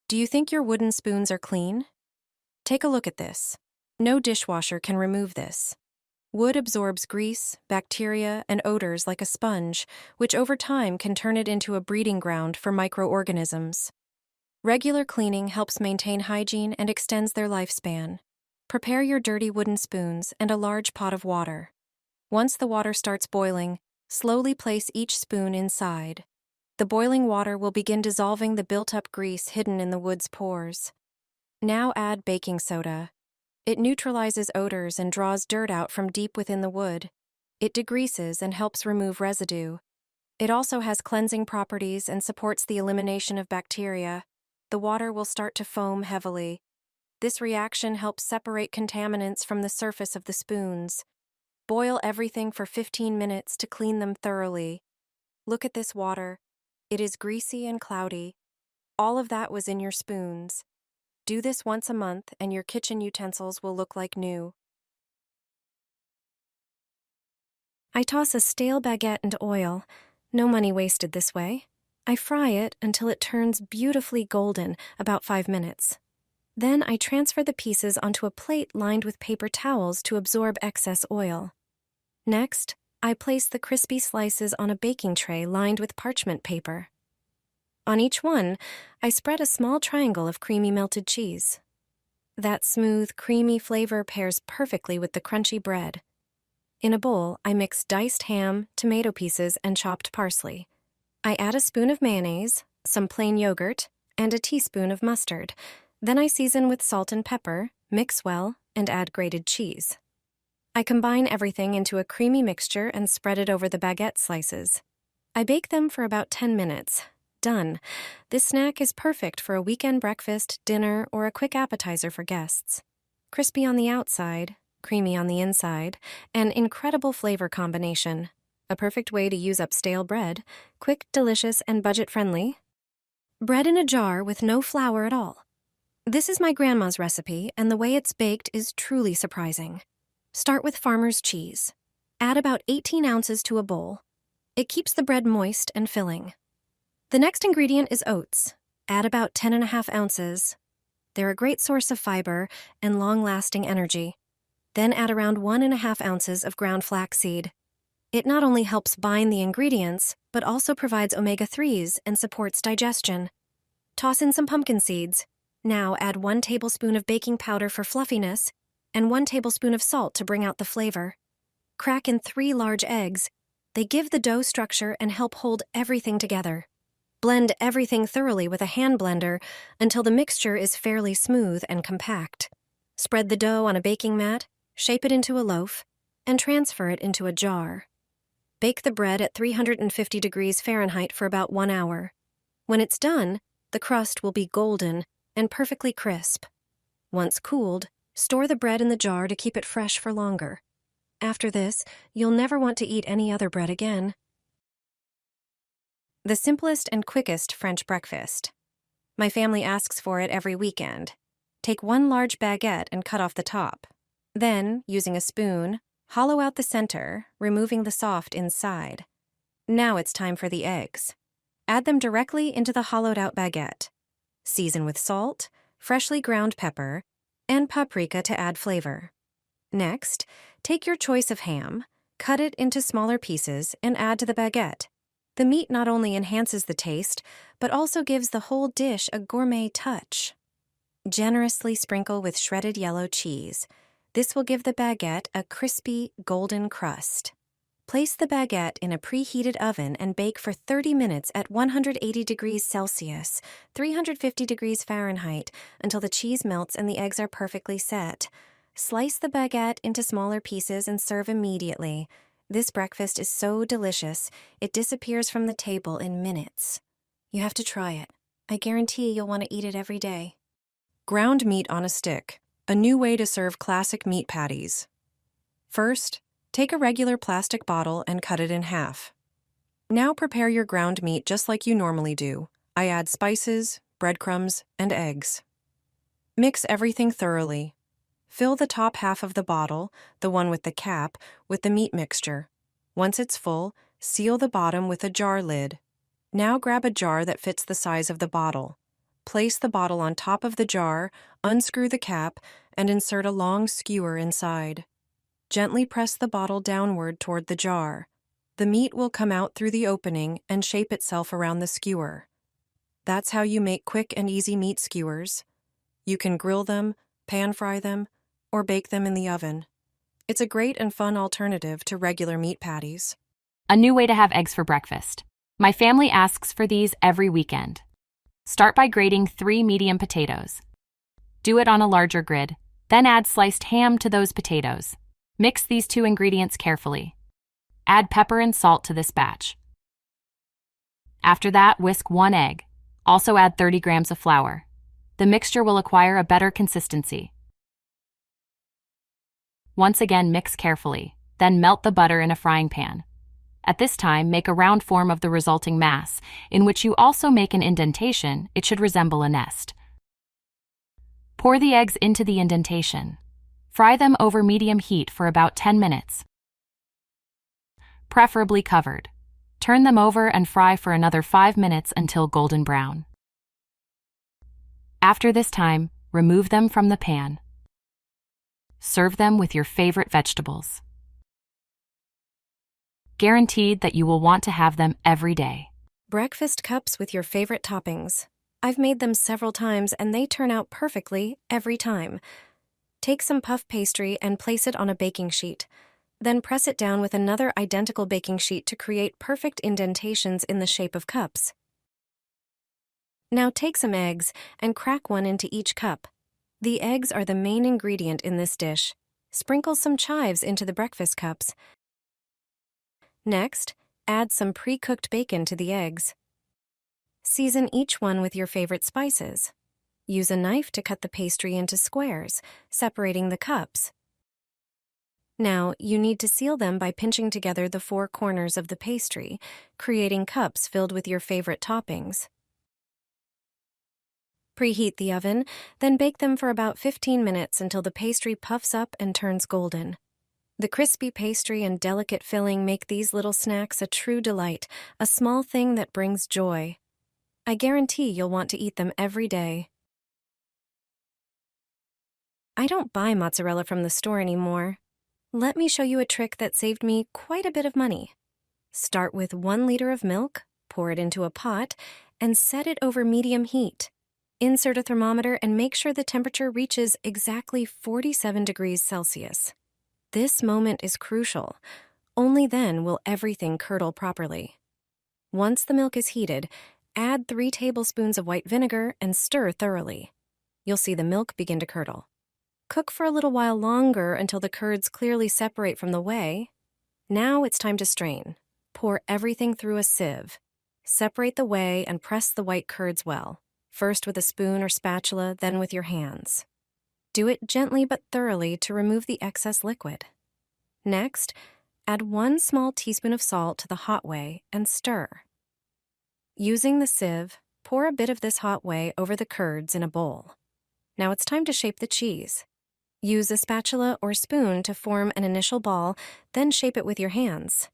Do you think your wooden spoons are clean? Take a look at this. No dishwasher can remove this. Wood absorbs grease, bacteria, and odors like a sponge, which over time can turn it into a breeding ground for microorganisms. Regular cleaning helps maintain hygiene and extends their lifespan. Prepare your dirty wooden spoons and a large pot of water. Once the water starts boiling, slowly place each spoon inside. The boiling water will begin dissolving the built-up grease hidden in the wood's pores. Now add baking soda. It neutralizes odors and draws dirt out from deep within the wood. It degreases and helps remove residue. It also has cleansing properties and supports the elimination of bacteria. The water will start to foam heavily. This reaction helps separate contaminants from the surface of the spoons. Boil everything for 15 minutes to clean them thoroughly. Look at this water. It is greasy and cloudy. All of that was in your spoons. Do this once a month and your kitchen utensils will look like new. I toss a stale baguette into oil. No money wasted this way. I fry it until it turns beautifully golden, about 5 minutes. Then I transfer the pieces onto a plate lined with paper towels to absorb excess oil. Next, I place the crispy slices on a baking tray lined with parchment paper. On each one, I spread a small triangle of creamy melted cheese. That smooth, creamy flavor pairs perfectly with the crunchy bread. In a bowl, I mix diced ham, tomato pieces, and chopped parsley. I add a spoon of mayonnaise, some plain yogurt, and a teaspoon of mustard. Then I season with salt and pepper, mix well, and add grated cheese. I combine everything into a creamy mixture and spread it over the baguette slices. I bake them for about 10 minutes. Done. This snack is perfect for a weekend breakfast, dinner, or a quick appetizer for guests. Crispy on the outside, creamy on the inside, an incredible flavor combination. A perfect way to use up stale bread, quick, delicious, and budget-friendly. Bread in a jar with no flour at all. This is my grandma's recipe, and the way it's baked is truly surprising. Start with farmer's cheese. Add about 18 ounces to a bowl. It keeps the bread moist and filling. The next ingredient is oats. Add about 10.5 ounces. They're a great source of fiber and long-lasting energy. Then add around 1.5 ounces of ground flaxseed. It not only helps bind the ingredients, but also provides omega-3s and supports digestion. Toss in some pumpkin seeds. Now add 1 tablespoon of baking powder for fluffiness and 1 tablespoon of salt to bring out the flavor. Crack in 3 large eggs. They give the dough structure and help hold everything together. Blend everything thoroughly with a hand blender until the mixture is fairly smooth and compact. Spread the dough on a baking mat, shape it into a loaf, and transfer it into a jar. Bake the bread at 350 degrees Fahrenheit for about 1 hour. When it's done, the crust will be golden and perfectly crisp. Once cooled, store the bread in the jar to keep it fresh for longer. After this, you'll never want to eat any other bread again. The simplest and quickest French breakfast. My family asks for it every weekend. Take 1 large baguette and cut off the top. Then, using a spoon, hollow out the center, removing the soft inside. Now it's time for the eggs. Add them directly into the hollowed-out baguette. Season with salt, freshly ground pepper, and paprika to add flavor. Next, take your choice of ham, cut it into smaller pieces, and add to the baguette. The meat not only enhances the taste, but also gives the whole dish a gourmet touch. Generously sprinkle with shredded yellow cheese. This will give the baguette a crispy, golden crust. Place the baguette in a preheated oven and bake for 30 minutes at 180 degrees Celsius, 350 degrees Fahrenheit, until the cheese melts and the eggs are perfectly set. Slice the baguette into smaller pieces and serve immediately. This breakfast is so delicious, it disappears from the table in minutes. You have to try it. I guarantee you'll want to eat it every day. Ground meat on a stick, a new way to serve classic meat patties. First, take a regular plastic bottle and cut it in half. Now prepare your ground meat just like you normally do. I add spices, breadcrumbs, and eggs. Mix everything thoroughly. Fill the top half of the bottle, the one with the cap, with the meat mixture. Once it's full, seal the bottom with a jar lid. Now grab a jar that fits the size of the bottle. Place the bottle on top of the jar, unscrew the cap, and insert a long skewer inside. Gently press the bottle downward toward the jar. The meat will come out through the opening and shape itself around the skewer. That's how you make quick and easy meat skewers. You can grill them, pan fry them, or bake them in the oven. It's a great and fun alternative to regular meat patties. A new way to have eggs for breakfast. My family asks for these every weekend. Start by grating 3 medium potatoes. Do it on a larger grid, then add sliced ham to those potatoes. Mix these 2 ingredients carefully. Add pepper and salt to this batch. After that, whisk 1 egg. Also add 30 grams of flour. The mixture will acquire a better consistency. Once again, mix carefully, then melt the butter in a frying pan. At this time, make a round form of the resulting mass, in which you also make an indentation. It should resemble a nest. Pour the eggs into the indentation. Fry them over medium heat for about 10 minutes, preferably covered. Turn them over and fry for another 5 minutes until golden brown. After this time, remove them from the pan. Serve them with your favorite vegetables. Guaranteed that you will want to have them every day. Breakfast cups with your favorite toppings. I've made them several times and they turn out perfectly every time. Take some puff pastry and place it on a baking sheet. Then press it down with another identical baking sheet to create perfect indentations in the shape of cups. Now take some eggs and crack one into each cup. The eggs are the main ingredient in this dish. Sprinkle some chives into the breakfast cups. Next, add some pre-cooked bacon to the eggs. Season each one with your favorite spices. Use a knife to cut the pastry into squares, separating the cups. Now, you need to seal them by pinching together the 4 corners of the pastry, creating cups filled with your favorite toppings. Preheat the oven, then bake them for about 15 minutes until the pastry puffs up and turns golden. The crispy pastry and delicate filling make these little snacks a true delight, a small thing that brings joy. I guarantee you'll want to eat them every day. I don't buy mozzarella from the store anymore. Let me show you a trick that saved me quite a bit of money. Start with 1 liter of milk, pour it into a pot, and set it over medium heat. Insert a thermometer and make sure the temperature reaches exactly 47 degrees Celsius. This moment is crucial. Only then will everything curdle properly. Once the milk is heated, add 3 tablespoons of white vinegar and stir thoroughly. You'll see the milk begin to curdle. Cook for a little while longer until the curds clearly separate from the whey. Now it's time to strain. Pour everything through a sieve. Separate the whey and press the white curds well, first with a spoon or spatula, then with your hands. Do it gently but thoroughly to remove the excess liquid. Next, add 1 small teaspoon of salt to the hot whey and stir. Using the sieve, pour a bit of this hot whey over the curds in a bowl. Now it's time to shape the cheese. Use a spatula or spoon to form an initial ball, then shape it with your hands.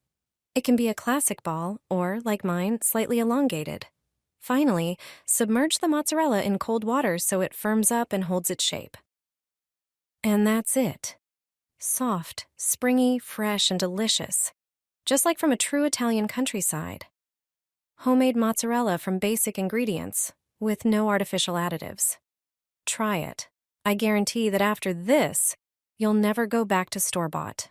It can be a classic ball or, like mine, slightly elongated. Finally, submerge the mozzarella in cold water so it firms up and holds its shape. And that's it. Soft, springy, fresh, and delicious. Just like from a true Italian countryside. Homemade mozzarella from basic ingredients, with no artificial additives. Try it. I guarantee that after this, you'll never go back to store-bought.